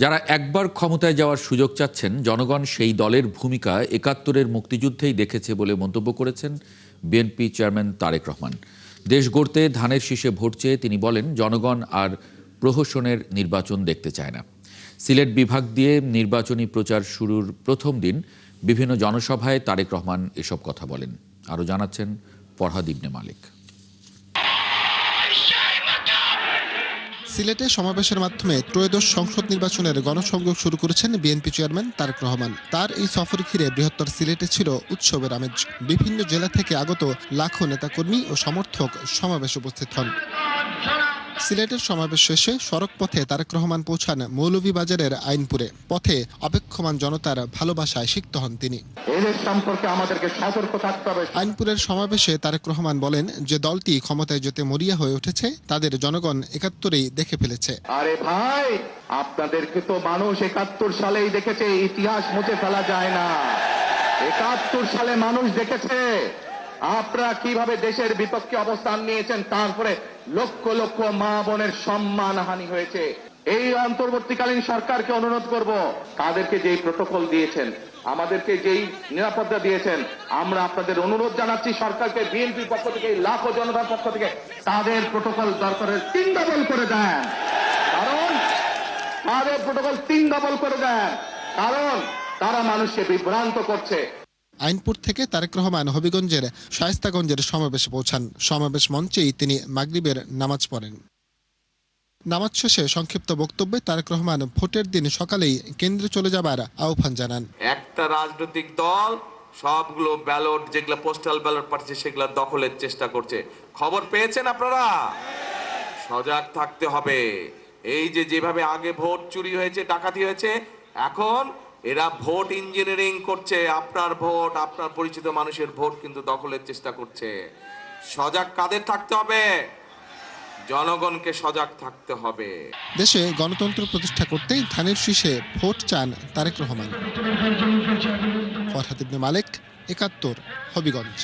যারা একবার ক্ষমতায় যাওয়ার সুযোগ চাচ্ছেন, জনগণ সেই দলের ভূমিকা ৭১-এর মুক্তিযুদ্ধেই দেখেছে বলে মন্তব্য করেছেন বিএনপি চেয়ারম্যান তারেক রহমান। দেশ গড়তে ধানের শীষে ভোট চেয়ে তিনি বলেন, জনগণ আর প্রহসনের নির্বাচন দেখতে চায় না। সিলেট বিভাগ দিয়ে নির্বাচনী প্রচার শুরুর প্রথম দিন বিভিন্ন জনসভায় তারেক রহমান এসব কথা বলেন। আরও জানাচ্ছেন ফরহাদ ইবনে মালিক। সিলেটে সমাবেশের মাধ্যমে ত্রয়োদশ সংসদ নির্বাচনের গণসংযোগ শুরু করেছেন বিএনপি চেয়ারম্যান তারেক রহমান। তার এই সফর ঘিরে বৃহত্তর সিলেটে ছিল উৎসবের আমেজ। বিভিন্ন জেলা থেকে আগত লাখো নেতাকর্মী ও সমর্থক সমাবেশে উপস্থিত হন। সিলেটের সমাবেশ শেষে সড়ক পথে তারেক রহমান পৌঁছান মৌলভীবাজারের আইনপুরে। পথে অপেক্ষমান জনতার ভালোবাসায় সিক্ত হন তিনি। আইনপুরের সমাবেশে তারেক রহমান বলেন যে দলটি ক্ষমতায় যেতে মরিয়া হয়ে উঠেছে, তাদের জনগণ ৭১-ই দেখে ফেলেছে। আরে ভাই, আপনাদেরকে তো মানুষ ৭১ সালেই দেখেছে, ইতিহাস মুছে ফেলা যায় না। ৭১ সালে মানুষ দেখেছে আপনারা কিভাবে দেশের বিপক্ষে অবস্থান নিয়েছেন, তারপরে লক্ষ লক্ষ মা বোনের সম্মানহানি হয়েছে। এই অন্তর্বর্তীকালীন সরকারকে অনুরোধ করব, তাদেরকে যেই প্রটোকল দিয়েছেন, আমাদেরকে যেই নিরাপত্তা দিয়েছেন, আমরা আপনাদের অনুরোধ জানাচ্ছি সরকারকে, বিএনপির পক্ষ থেকে, লাখো জনতার পক্ষ থেকে তাদের প্রটোকল দরকারের ৩ ডবল করে দেন। কারণ তাদের প্রটোকল ৩ ডবল করে দেন, কারণ তারা মানুষকে বিভ্রান্ত করছে। আইনপুর থেকে তারেক রহমান হবিগঞ্জের শায়েস্তাগঞ্জের সমাবেশে পৌঁছান। সমাবেশ মঞ্চেই তিনি মাগরিবের নামাজ পড়েন। নামাজ শেষে সংক্ষিপ্ত বক্তব্যে তারেক রহমান ভোটের দিন সকালেই কেন্দ্রে চলে যাবার আহ্বান জানান। একটা রাজনৈতিক দল সবগুলো ব্যালট, যেগুলো পোস্টাল ব্যালট পাঠিয়েছে, সেগুলো দখলের চেষ্টা করছে। খবর পেয়েছেন আপনারা? সজাগ থাকতে হবে। এই যেভাবে আগে ভোট চুরি হয়েছে, ডাকাতি হয়েছে, এখন এরা ভোট ইঞ্জিনিয়ারিং করছে। আপনার ভোট, আপনার পরিচিত মানুষের ভোট কিন্তু দখলের চেষ্টা করছে। সজাগ কাদের থাকতে হবে? জনগণকে সজাগ থাকতে হবে। দেশে গণতন্ত্র প্রতিষ্ঠা করতে ধানের শীষে ভোট চান তারেক রহমান। ফরহাদ ইবনে মালিক, ৭১, হবিগঞ্জ।